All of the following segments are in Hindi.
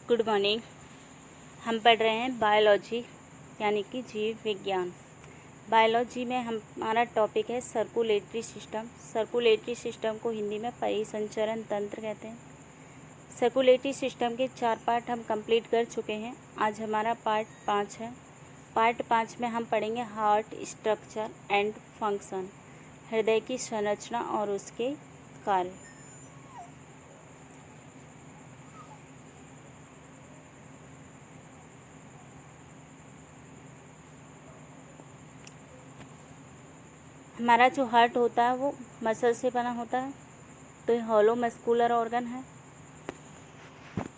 Good morning. हम पढ़ रहे हैं बायोलॉजी यानी कि जीव विज्ञान। बायोलॉजी में हमारा टॉपिक है सर्कुलेटरी सिस्टम। सर्कुलेटरी सिस्टम को हिंदी में परिसंचरण तंत्र कहते हैं। सर्कुलेटरी सिस्टम के 4 पार्ट हम कंप्लीट कर चुके हैं। आज हमारा पार्ट 5 है। पार्ट 5 में हम पढ़ेंगे हार्ट स्ट्रक्चर एंड फंक्शन, हृदय की संरचना और उसके कार्य। हमारा जो हार्ट होता है वो मसल से बना होता है, तो ये हॉलो मस्कुलर ऑर्गन है।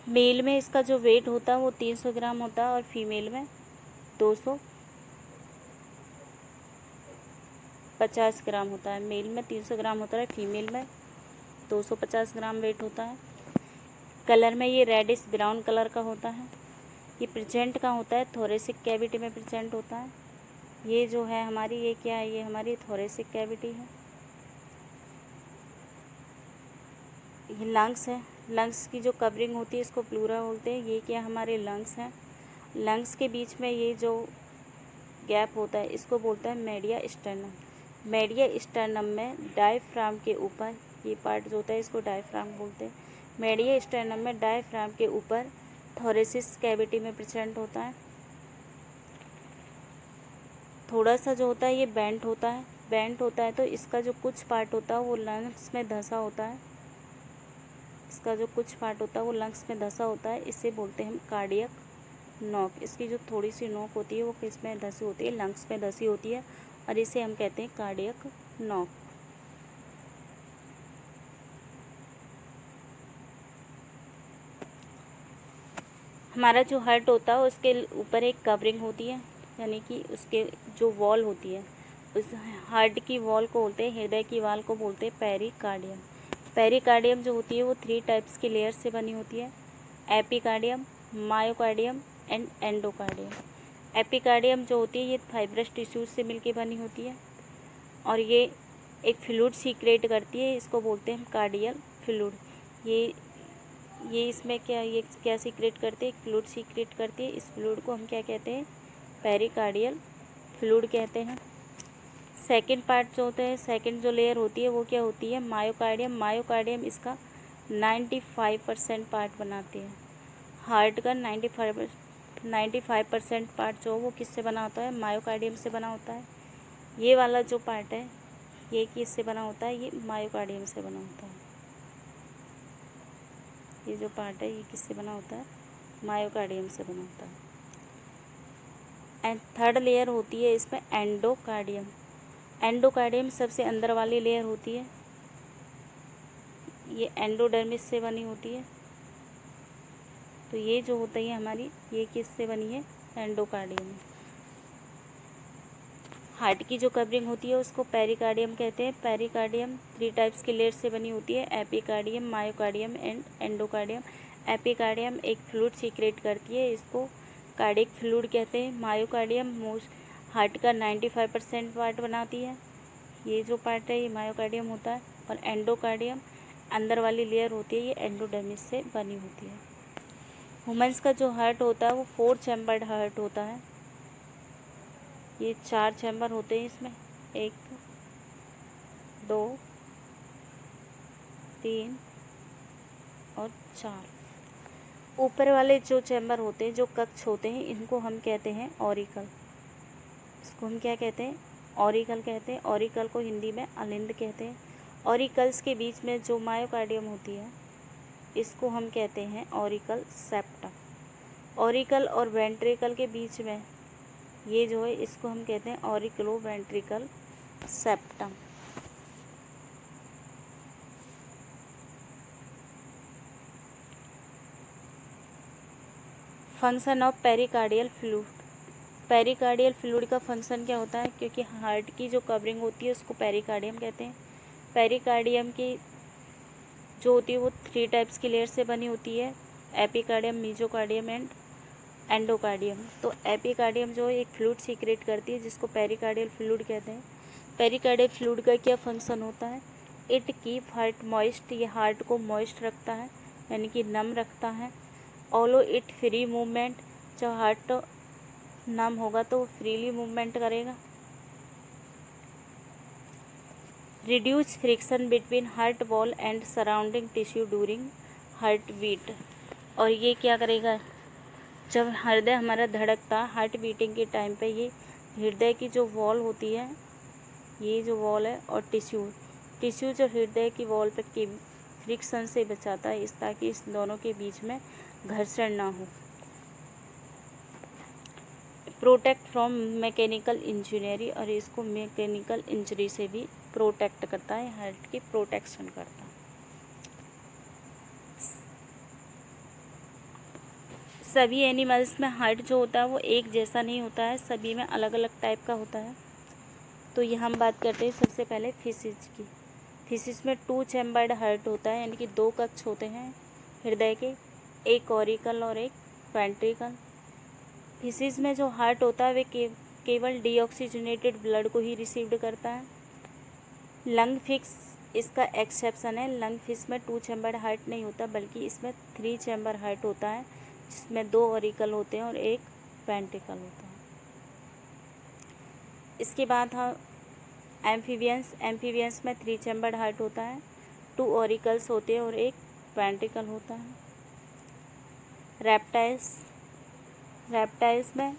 मेल में इसका जो वेट होता है वो 300 ग्राम होता है और फीमेल में 250 ग्राम होता है। मेल में 300 ग्राम होता है, फीमेल में 250 ग्राम वेट होता है। कलर में ये रेडिश ब्राउन कलर का होता है। ये प्रेजेंट कहाँ होता है? थोरेसिक कैविटी में प्रेजेंट होता है। ये जो है हमारी, ये क्या है? ये हमारी थोरेसिक कैविटी है। ये लंग्स है। लंग्स की जो कवरिंग होती है इसको प्लूरा बोलते हैं। ये क्या? हमारे लंग्स हैं। लंग्स के बीच में ये जो गैप होता है इसको बोलते हैं मेडिया स्टर्नम। मेडिया स्टर्नम में डायफ्राम के ऊपर, ये पार्ट जो होता है इसको डायफ्राम बोलते हैं। मेडिया स्टर्नम में डायफ्राम के ऊपर थोरेसिस कैविटी में प्रेजेंट होता है। थोड़ा सा जो होता है ये बेंट होता है। बेंट होता है तो इसका जो कुछ पार्ट होता है वो लंग्स में धंसा होता है। इसका जो कुछ पार्ट होता है वो लंग्स में धंसा होता है। इसे बोलते हैं हम कार्डियक नोक। इसकी जो थोड़ी सी नोक होती है वो किस में धंसी होती है? लंग्स में धंसी होती है और इसे हम कहते हैं कार्डियक नोक। हमारा जो हार्ट होता है उसके ऊपर एक कवरिंग होती है, यानी कि उसके जो वॉल होती है उस हार्ट की वॉल को बोलते हैं, हृदय की वॉल को बोलते हैं पेरिकार्डियम। पेरिकार्डियम जो होती है वो 3 टाइप्स के लेयर से बनी होती है, epicardium, myocardium and endocardium. Epicardium जो होती है ये फाइब्रस टिश्यूज से मिलके बनी होती है और ये एक फ्लूइड सीक्रेट करती है, इसको बोलते हैं हम कार्डियल फ्लूइड। ये इसमें क्या सीक्रेट करते हैं? एक फ्लूइड सीक्रेट करती है। इस फ्लूइड को हम क्या कहते हैं? पेरिकार्डियल फ्लूइड कहते हैं। सेकंड पार्ट जो होता है, सेकंड जो लेयर होती है वो क्या होती है? मायोकार्डियम। मायोकार्डियम इसका 95% पार्ट बनाते हैं। हार्ट का 95% पार्ट जो वो किससे बना होता है? मायोकार्डियम से बना होता है। ये वाला जो पार्ट है ये किससे बना होता है? ये मायोकार्डियम से बना होता है। ये जो पार्ट है ये किससे बना होता है? मायोकार्डियम से बना होता है। एंड थर्ड लेयर होती है इसमें एंडोकार्डियम। एंडोकार्डियम सबसे अंदर वाली लेयर होती है, ये एंडोडर्मिस से बनी होती है। तो ये जो होता है हमारी, ये किससे बनी है? एंडोकार्डियम। हार्ट की जो कवरिंग होती है उसको पेरिकार्डियम कहते हैं। पेरिकार्डियम 3 टाइप्स की लेयर से बनी होती है, epicardium, myocardium and endocardium. Epicardium एक फ्लूइड सीक्रेट करती है, इसको कार्डियक फ्लूइड कहते हैं। मायोकार्डियम हार्ट का 95% पार्ट बनाती है। ये जो पार्ट है ये मायोकार्डियम होता है। और एंडोकार्डियम अंदर वाली लेयर होती है, ये एंडोडर्मिस से बनी होती है। ह्यूमन्स का जो हार्ट होता है वो 4 चैम्बर्ड हार्ट होता है। ये 4 चैम्बर होते हैं इसमें, 1 2 3 और 4। ऊपर वाले जो चैम्बर होते हैं, जो कक्ष होते हैं, इनको हम कहते हैं ऑरिकल। इसको हम क्या कहते हैं? ऑरिकल कहते हैं। ऑरिकल को हिंदी में अलिंद कहते हैं। ऑरिकल्स के बीच में जो मायोकार्डियम होती है इसको हम कहते हैं ऑरिकल सेप्टम। ऑरिकल और वेंट्रिकल के बीच में ये जो है इसको हम कहते हैं auriculo ventricle septum. Function of pericardial fluid. Pericardial fluid का फंक्शन क्या होता है? क्योंकि हार्ट की जो कवरिंग होती है उसको पेरिकार्डियम कहते हैं। पेरिकार्डियम की जो होती है वो 3 टाइप्स की लेयर से बनी होती है, एपिकार्डियम, मेसोकार्डियम एंड एंडोकार्डियम। तो एपिकार्डियम जो है एक फ्लूइड सीक्रेट करती है जिसको पेरिकार्डियल फ्लूइड कहते हैं। पेरिकार्डियल फ्लूइड का क्या फंक्शन होता है? It keep heart moist. ये हार्ट को मॉइस्ट रखता है, यानी कि नम रखता है। ऑलो इट फ्री मूवमेंट, जब हार्ट नम होगा तो फ्रीली मूवमेंट करेगा। Reduce friction between heart wall and surrounding tissue during heart beat, और ये क्या करेगा, जब हृदय हमारा धड़कता, हार्ट बीटिंग के टाइम पे ये हृदय की जो वॉल होती है, ये जो वॉल है, और टिश्यू जो हृदय की वॉल पे की फ्रिक्शन से बचाता है, इस ताकि इस दोनों के बीच में घर्षण ना हो। प्रोटेक्ट फ्रॉम मैकेनिकल इंजीनियरी, और इसको मैकेनिकल इंजरी से भी प्रोटेक्ट करता है, हार्ट की प्रोटेक्शन करता है। सभी एनिमल्स में हार्ट जो होता है वो एक जैसा नहीं होता है, सभी में अलग अलग टाइप का होता है। तो ये हम बात करते हैं सबसे पहले फिशिज की। फिशिज में 2 चैम्बर्ड हार्ट होता है, यानी कि 2 कक्ष होते हैं हृदय के, एक ऑरिकल और एक वेंट्रिकल। फिशिज में जो हार्ट होता है वे केवल डीऑक्सीजनेटेड ब्लड को ही रिसीव्ड करता है। लंग फिश इसका एक्सेप्शन है। लंग फिश में 2 चैम्बर्ड हार्ट नहीं होता, बल्कि इसमें 3 चैम्बर हार्ट होता है, जिसमें 2 ऑरिकल होते हैं और एक वेंट्रिकल होता है। इसके बाद हम एम्फीबियंस में 3 चैम्बर्ड हार्ट होता है, 2 ऑरिकल्स होते हैं और एक वेंट्रिकल होता है। रेप्टाइल्स में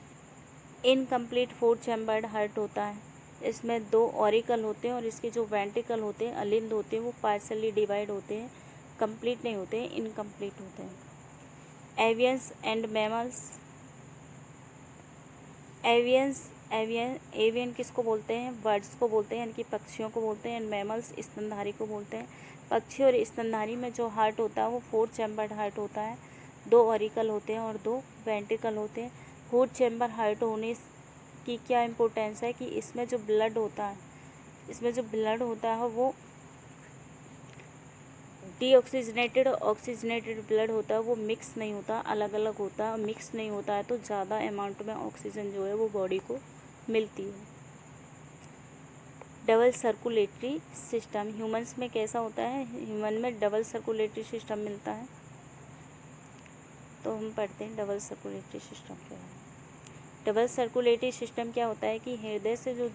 इनकम्प्लीट 4 चैम्बर्ड हार्ट होता है, इसमें 2 ऑरिकल होते हैं और इसके जो वेंट्रिकल होते हैं, अलिंद होते हैं, वो पार्सली डिवाइड होते हैं, कंप्लीट नहीं होते हैं, इनकम्प्लीट होते हैं। एवियंस एंड मैमल्स। एवियन किसको बोलते हैं, बर्ड्स को बोलते हैं, यानी कि पक्षियों को बोलते हैं। एंड मैमल्स स्तनधारी को बोलते हैं। पक्षी और स्तनधारी में जो हार्ट होता है वो 4 चैम्बर्ड हार्ट होता है, 2 ऑरिकल होते हैं और 2 वेंट्रिकल होते हैं। 4 चैम्बर हार्ट होने की क्या इम्पोर्टेंस है कि इसमें जो ब्लड होता है वो डीऑक्सीजनेटेड और ऑक्सीजनेटेड ब्लड होता है, वो मिक्स नहीं होता, अलग अलग होता है। मिक्स नहीं होता है तो ज़्यादा अमाउंट में ऑक्सीजन जो है वो बॉडी को मिलती है। डबल सर्कुलेटरी सिस्टम ह्यूमंस में कैसा होता है, ह्यूमन में डबल सर्कुलेटरी सिस्टम मिलता है। तो हम पढ़ते हैं डबल सर्कुलेटरी सिस्टम क्या है। डबल सर्कुलेटरी सिस्टम क्या होता है कि हृदय से जो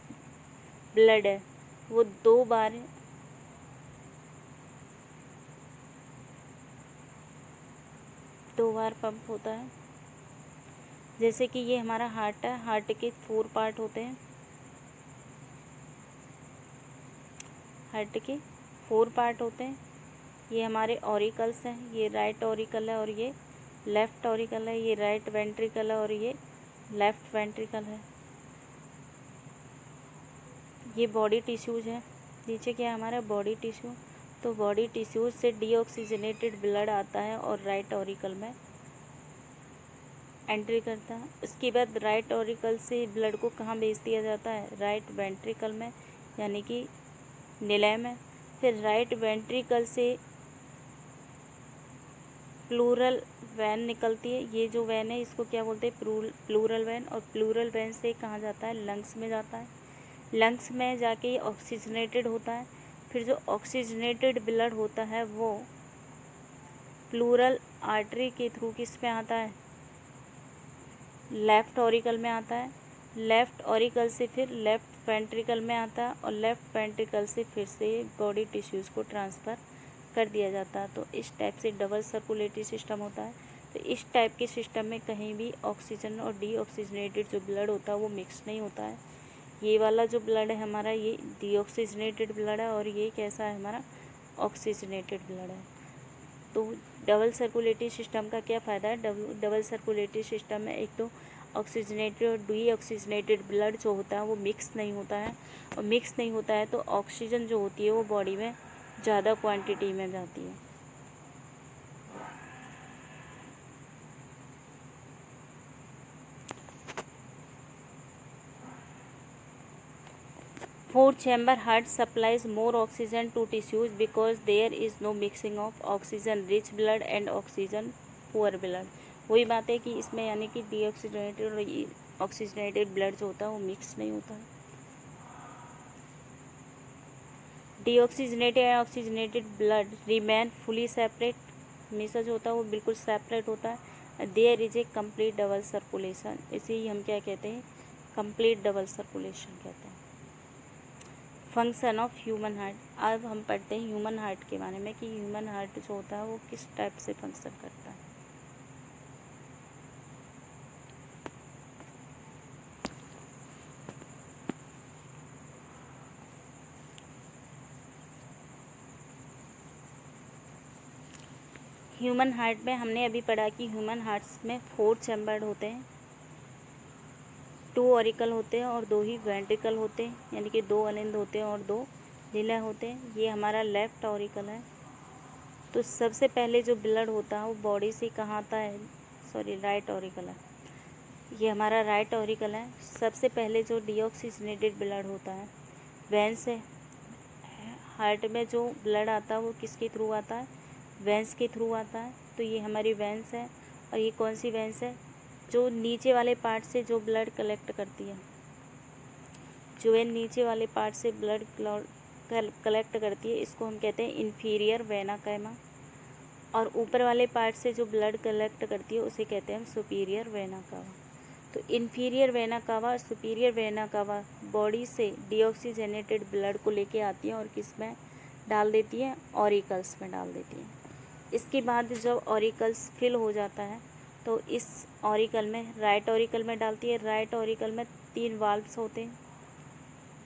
ब्लड है वो 2 बार पंप होता है। जैसे कि ये हमारा हार्ट है, हार्ट के 4 पार्ट होते हैं, हार्ट के 4 पार्ट होते हैं। ये हमारे ऑरिकल्स हैं, ये राइट ऑरिकल है और ये लेफ़्ट ऑरिकल है, ये राइट वेंट्रिकल है और ये लेफ़्ट वेंट्रिकल है। ये बॉडी टिश्यूज़ है, नीचे क्या है हमारा बॉडी टिश्यू। तो बॉडी टिश्यूज से डीऑक्सीजनेटेड ब्लड आता है और राइट ऑरिकल में एंट्री करता है। उसके बाद राइट ऑरिकल से ब्लड को कहाँ भेज दिया जाता है, राइट वेंट्रिकल में, यानी कि निलय में। फिर राइट वेंट्रिकल से प्लूरल वैन निकलती है। ये जो वैन है इसको क्या बोलते हैं, प्लूरल वैन। और प्लूरल वैन से कहाँ जाता है, लंग्स में जाता है। लंग्स में जाके ये ऑक्सीजनेटेड होता है। फिर जो ऑक्सीजनेटेड ब्लड होता है वो प्लूरल आर्टरी के थ्रू किस में आता है, लेफ़्ट ऑरिकल में आता है। लेफ़्ट ऑरिकल से फिर लेफ़्ट वेंट्रिकल में आता है और लेफ़्ट वेंट्रिकल से फिर से बॉडी टिश्यूज़ को ट्रांसफ़र कर दिया जाता है। तो इस टाइप से डबल सर्कुलेटरी सिस्टम होता है। तो इस टाइप के सिस्टम में कहीं भी ऑक्सीजन और डीऑक्सीजनेटेड जो ब्लड होता है वो मिक्स नहीं होता है। ये वाला जो ब्लड है हमारा ये डीऑक्सीजनेटेड ब्लड है और ये कैसा है हमारा ऑक्सीजनेटेड ब्लड है। तो डबल सर्कुलेटरी सिस्टम का क्या फ़ायदा है, डबल सर्कुलेटरी सिस्टम में एक तो ऑक्सीजनेटेड और डीऑक्सीजनेटेड ब्लड जो होता है वो मिक्स नहीं होता है, और मिक्स नहीं होता है तो ऑक्सीजन जो होती है वो बॉडी में ज़्यादा क्वांटिटी में जाती है। Four chamber heart supplies more oxygen to tissues because there is no mixing of oxygen rich blood and oxygen poor blood. वही बात है कि इसमें यानी कि डीऑक्सीजनेटेड और ऑक्सीजनेटेड ब्लड जो होता है वो मिक्स नहीं होता है। Deoxygenated and oxygenated blood remain fully separate, हमेशा जो होता है वो बिल्कुल सेपरेट होता है। There is a complete double circulation, इसे ही हम क्या कहते हैं, कंप्लीट डबल सर्कुलेशन कहते हैं। फंक्शन ऑफ ह्यूमन हार्ट, अब हम पढ़ते हैं ह्यूमन हार्ट के बारे में कि ह्यूमन हार्ट जो होता है वो किस टाइप से फंक्शन करता है। ह्यूमन हार्ट में हमने अभी पढ़ा कि ह्यूमन हार्ट्स में 4 चैम्बर्ड होते हैं, 2 ऑरिकल होते हैं और 2 ही वेंट्रिकल होते हैं, यानी कि 2 अलिंद होते हैं और 2 लीला होते हैं। ये हमारा लेफ्ट ऑरिकल है। तो सबसे पहले जो ब्लड होता है वो बॉडी से कहाँ आता है, राइट ऑरिकल है, ये हमारा राइट ऑरिकल है। सबसे पहले जो डीऑक्सीजनेटेड ब्लड होता है वेंस से, हार्ट में जो ब्लड आता है वो किसके थ्रू आता है, वेंस के थ्रू आता है। तो ये हमारी वेंस है। और ये कौन सी वेंस है, जो नीचे वाले पार्ट से जो ब्लड कलेक्ट करती है, जो है नीचे वाले पार्ट से ब्लड कलेक्ट करती है, इसको हम कहते हैं इन्फीरियर वेना कैवा। और ऊपर वाले पार्ट से जो ब्लड कलेक्ट करती है उसे कहते हैं हम सुपीरियर वेना कावा। तो इन्फीरियर वेना कावा और सुपीरियर वेना कावा बॉडी से डीऑक्सीजनेटेड ब्लड को लेके आती है और किस में डाल देती है, ऑरिकल्स में डाल देती है। इसके बाद जब ऑरिकल्स फिल हो जाता है तो इस ऑरिकल में, राइट ऑरिकल में डालती है। राइट ऑरिकल में 3 वाल्व्स होते हैं।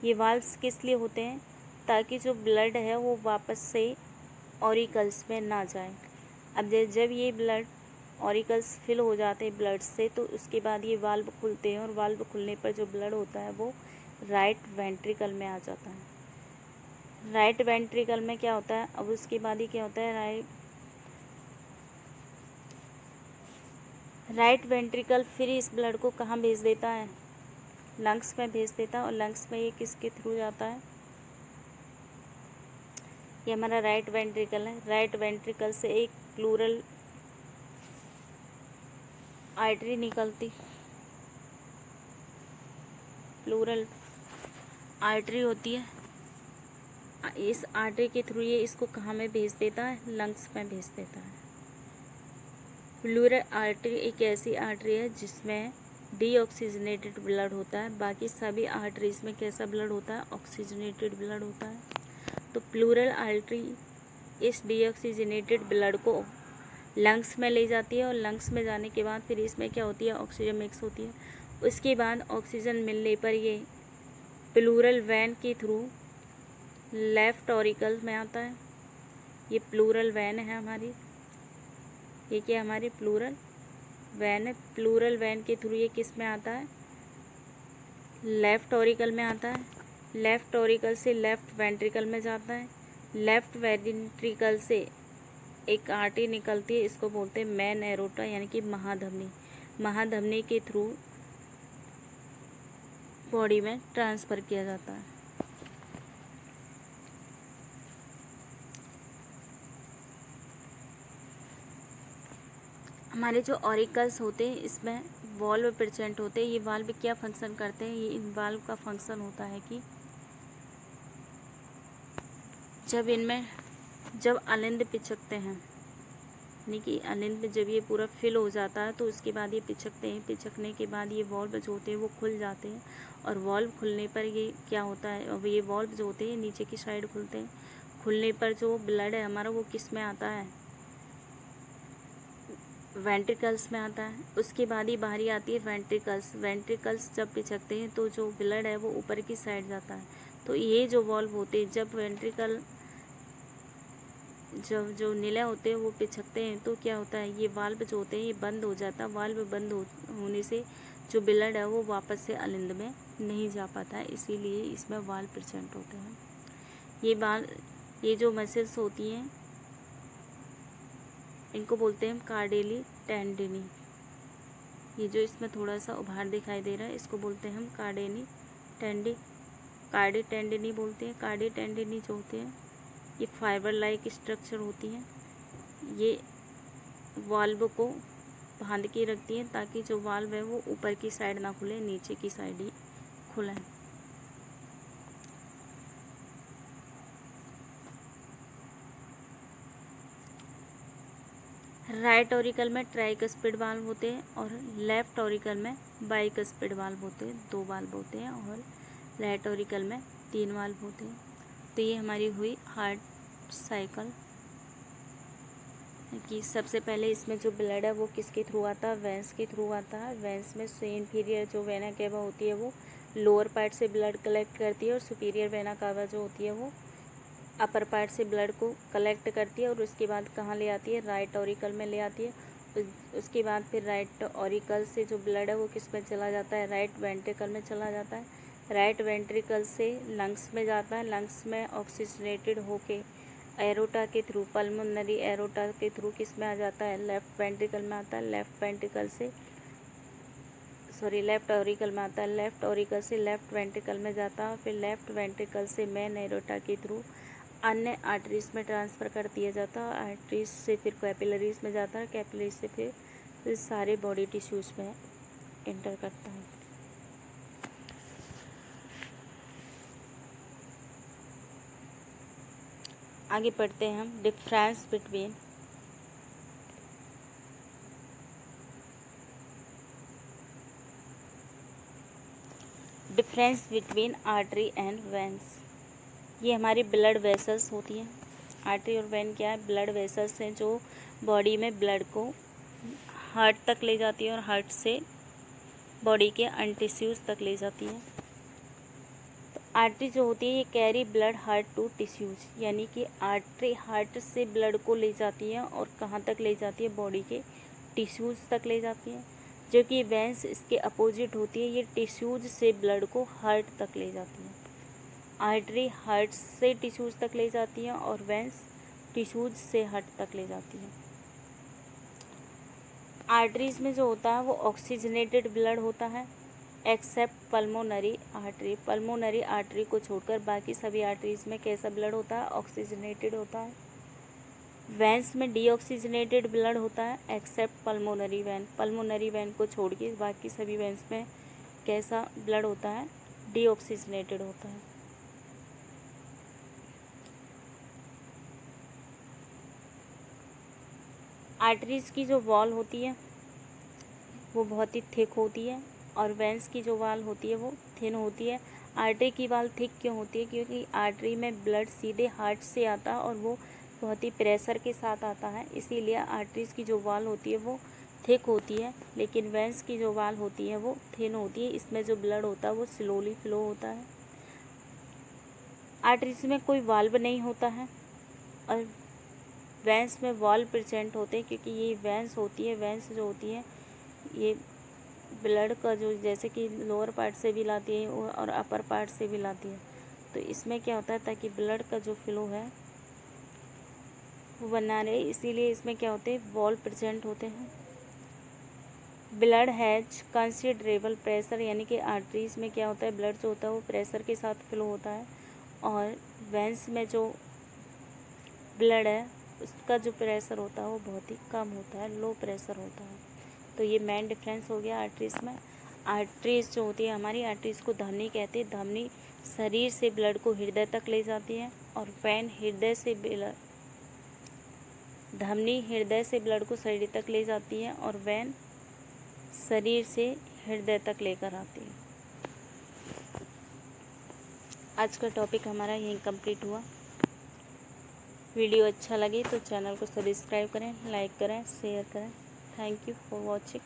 ये वाल्व्स किस लिए होते हैं, ताकि जो ब्लड है वो वापस से ऑरिकल्स में ना जाए। अब जब ये ब्लड ऑरिकल्स फिल हो जाते हैं ब्लड से, तो उसके बाद ये वाल्व खुलते हैं और वाल्व खुलने पर जो ब्लड होता है वो राइट वेंट्रिकल में आ जाता है। राइट वेंट्रिकल में क्या होता है, अब उसके बाद ही क्या होता है, राइट वेंट्रिकल फिर इस ब्लड को कहाँ भेज देता है, लंग्स में भेज देता है। और लंग्स में ये किसके थ्रू जाता है, ये हमारा राइट वेंट्रिकल है। राइट वेंट्रिकल से एक प्लूरल आर्टरी निकलती, प्लूरल आर्टरी होती है। इस आर्टरी के थ्रू ये इसको कहाँ में भेज देता है, लंग्स में भेज देता है। प्लूरल आर्टरी एक ऐसी आर्टरी है जिसमें डीऑक्सीजनेटेड ब्लड होता है, बाकी सभी आर्टरीज में कैसा ब्लड होता है, ऑक्सीजनेटेड ब्लड होता है। तो प्लूरल आर्टरी इस डीऑक्सीजनेटेड ब्लड को लंग्स में ले जाती है और लंग्स में जाने के बाद फिर इसमें क्या होती है, ऑक्सीजन मिक्स होती है। उसके बाद ऑक्सीजन मिलने पर ये प्लूरल वैन के थ्रू लेफ्ट ऑरिकल में आता है। ये प्लूरल वैन है हमारी, ये क्या हमारी प्लूरल वैन है। प्लूरल वैन के थ्रू ये किस में आता है, लेफ्ट ऑरिकल में आता है। लेफ्ट ऑरिकल से लेफ्ट वेंट्रिकल में जाता है। लेफ्ट वेंट्रिकल से एक आर्टरी निकलती है, इसको बोलते हैं मेन एरोटा, यानी कि महाधमनी। महाधमनी के थ्रू बॉडी में ट्रांसफ़र किया जाता है। हमारे जो ऑरिकल्स होते हैं इसमें वाल्व प्रेजेंट होते हैं। ये वाल्व क्या फंक्शन करते हैं, ये इन वाल्व का फंक्शन होता है कि जब अलिंद पिचकते हैं, यानी कि अलिंद जब ये पूरा फिल हो जाता है तो उसके बाद ये पिचकते हैं। पिचकने के बाद ये वॉल्व जो होते हैं वो खुल जाते हैं और वॉल्व खुलने पर ये क्या होता है, अब ये वॉल्व जो होते हैं नीचे की साइड खुलते हैं। खुलने पर जो ब्लड है हमारा वो किस में आता है, वेंट्रिकल्स में आता है। उसके बाद ही बाहरी आती है वेंट्रिकल्स। वेंट्रिकल्स जब पिचकते हैं तो जो ब्लड है वो ऊपर की साइड जाता है। तो ये जो वॉल्व होते हैं, जब वेंट्रिकल जो नीले होते हैं वो पिचकते हैं तो क्या होता है, ये वाल्व जो होते हैं ये बंद हो जाता है। वाल्व बंद होने से जो ब्लड है वो वापस से अलिंद में नहीं जा पाता है, इसीलिए इसमें वाल्व प्रेजेंट होते हैं। ये जो मसल्स होती हैं इनको बोलते हैं हम कार्डेली टेंडिनी। ये जो इसमें थोड़ा सा उभार दिखाई दे रहा है इसको बोलते हैं हम कार्डी टेंडिनी बोलते हैं। कार्डी टेंडिनी जो होते हैं ये फाइबर लाइक स्ट्रक्चर होती हैं। ये वाल्व को बांध के रखती हैं ताकि जो वाल्व है वो ऊपर की साइड ना खुले, नीचे की साइड ही खुले। राइट ऑरिकल में ट्राइकस्पिड वाल्व होते हैं और लेफ्ट ऑरिकल में बाइकस्पिड वाल्व होते हैं, 2 वाल्व होते हैं, और राइट ऑरिकल में 3 वाल्व होते हैं। तो ये हमारी हुई हार्ट साइकिल कि सबसे पहले इसमें जो ब्लड है वो किसके थ्रू आता है, वेंस के थ्रू आता है। वेंस में इंफीरियर जो वेना केवा होती है वो लोअर पार्ट से ब्लड कलेक्ट करती है और सुपीरियर वेना कावा जो होती है वो अपर पार्ट से ब्लड को कलेक्ट करती है और उसके बाद कहाँ ले आती है, राइट ऑरिकल में ले आती है। उसके बाद फिर राइट ऑरिकल से जो ब्लड है वो किस में चला जाता है, राइट वेंट्रिकल में चला जाता है। राइट वेंट्रिकल से लंग्स में जाता है, लंग्स में ऑक्सीजनेटेड होके एरोटा के थ्रू, पल्मोनरी एरोटा के थ्रू किस में आ जाता है, लेफ्ट वेंट्रिकल में आता है। लेफ्ट ऑरिकल में आता है। लेफ्ट ऑरिकल से लेफ्ट वेंट्रिकल में जाता है, फिर लेफ्ट वेंट्रिकल से मेन एरोटा के थ्रू अन्य आर्टरीज में ट्रांसफ़र कर दिया जाता है। आर्टरीज से फिर कैपिलरीज में जाता है, कैपिलरीज से फिर सारे बॉडी टिश्यूज़ में एंटर करता है। आगे पढ़ते हैं हम difference between artery and veins. ये हमारी ब्लड वेसल्स होती हैं। आर्टरी और वेन क्या है, ब्लड वेसल्स हैं जो बॉडी में ब्लड को हार्ट तक ले जाती है और हार्ट से बॉडी के अन्य टिश्यूज़ तक ले जाती है। तो आर्टरी जो होती है ये carry blood heart to tissues, यानी कि आर्टरी हार्ट से ब्लड को ले जाती है और कहाँ तक ले जाती है, बॉडी के टिश्यूज़ तक ले जाती है। जो कि वेंस इसके अपोजिट होती है, ये टिश्यूज़ से ब्लड को हार्ट तक ले जाती है। आर्टरी हार्ट से टिश्यूज़ तक ले जाती है और वेंस टिश्यूज़ से हार्ट तक ले जाती है। आर्टरीज में जो होता है वो ऑक्सीजनेटेड ब्लड होता है accept pulmonary artery. Pulmonary artery को छोड़कर बाकी सभी आर्टरीज में कैसा ब्लड होता है, ऑक्सीजनेटेड होता है। वेंस में डीऑक्सीजनेटेड ब्लड होता है accept pulmonary vein. Pulmonary vein को छोड़ के बाकी सभी वेंस में कैसा ब्लड होता है, डीऑक्सीजनेटेड होता है। आर्टरीज की जो वॉल होती है वो बहुत ही थिक होती है और वेंस की जो वॉल होती है वो थिन होती है। आर्टरी की वॉल थिक क्यों होती है, क्योंकि आर्टरी में ब्लड सीधे हार्ट से आता है और वो बहुत ही प्रेशर के साथ आता है, इसीलिए आर्टरीज की जो वॉल होती है वो थिक होती है। लेकिन वेंस की जो वॉल होती है वो थिन होती है, इसमें जो ब्लड होता है वो स्लोली फ्लो होता है। आर्टरीज में कोई वाल्व नहीं होता है और वेंस में वॉल्व प्रेजेंट होते हैं, क्योंकि ये वेंस होती है, वेंस जो होती है ये ब्लड का जो जैसे कि लोअर पार्ट से भी लाती है और अपर पार्ट से भी लाती है। तो इसमें क्या होता है, ताकि ब्लड का जो फ्लो है वो बना रहे, इसीलिए इसमें क्या होते हैं, वॉल्व प्रेजेंट होते हैं। ब्लड हैज कंसिडरेबल प्रेशर, यानी कि आर्टरीज में क्या होता है, ब्लड जो होता है वो प्रेशर के साथ फ्लो होता है और वेंस में जो ब्लड है उसका जो प्रेशर होता है वो बहुत ही कम होता है, लो प्रेशर होता है। तो ये मेन डिफरेंस हो गया आर्टरीज में। आर्टरीज जो होती है हमारी, आर्टरीज को धमनी कहते हैं। धमनी शरीर से ब्लड को हृदय तक ले जाती है और वेन धमनी हृदय से ब्लड को शरीर तक ले जाती है और वेन शरीर से हृदय तक लेकर आती है। आज का टॉपिक हमारा यहीं कंप्लीट हुआ। वीडियो अच्छा लगे तो चैनल को सब्सक्राइब करें, लाइक करें, शेयर करें। Thank you for watching.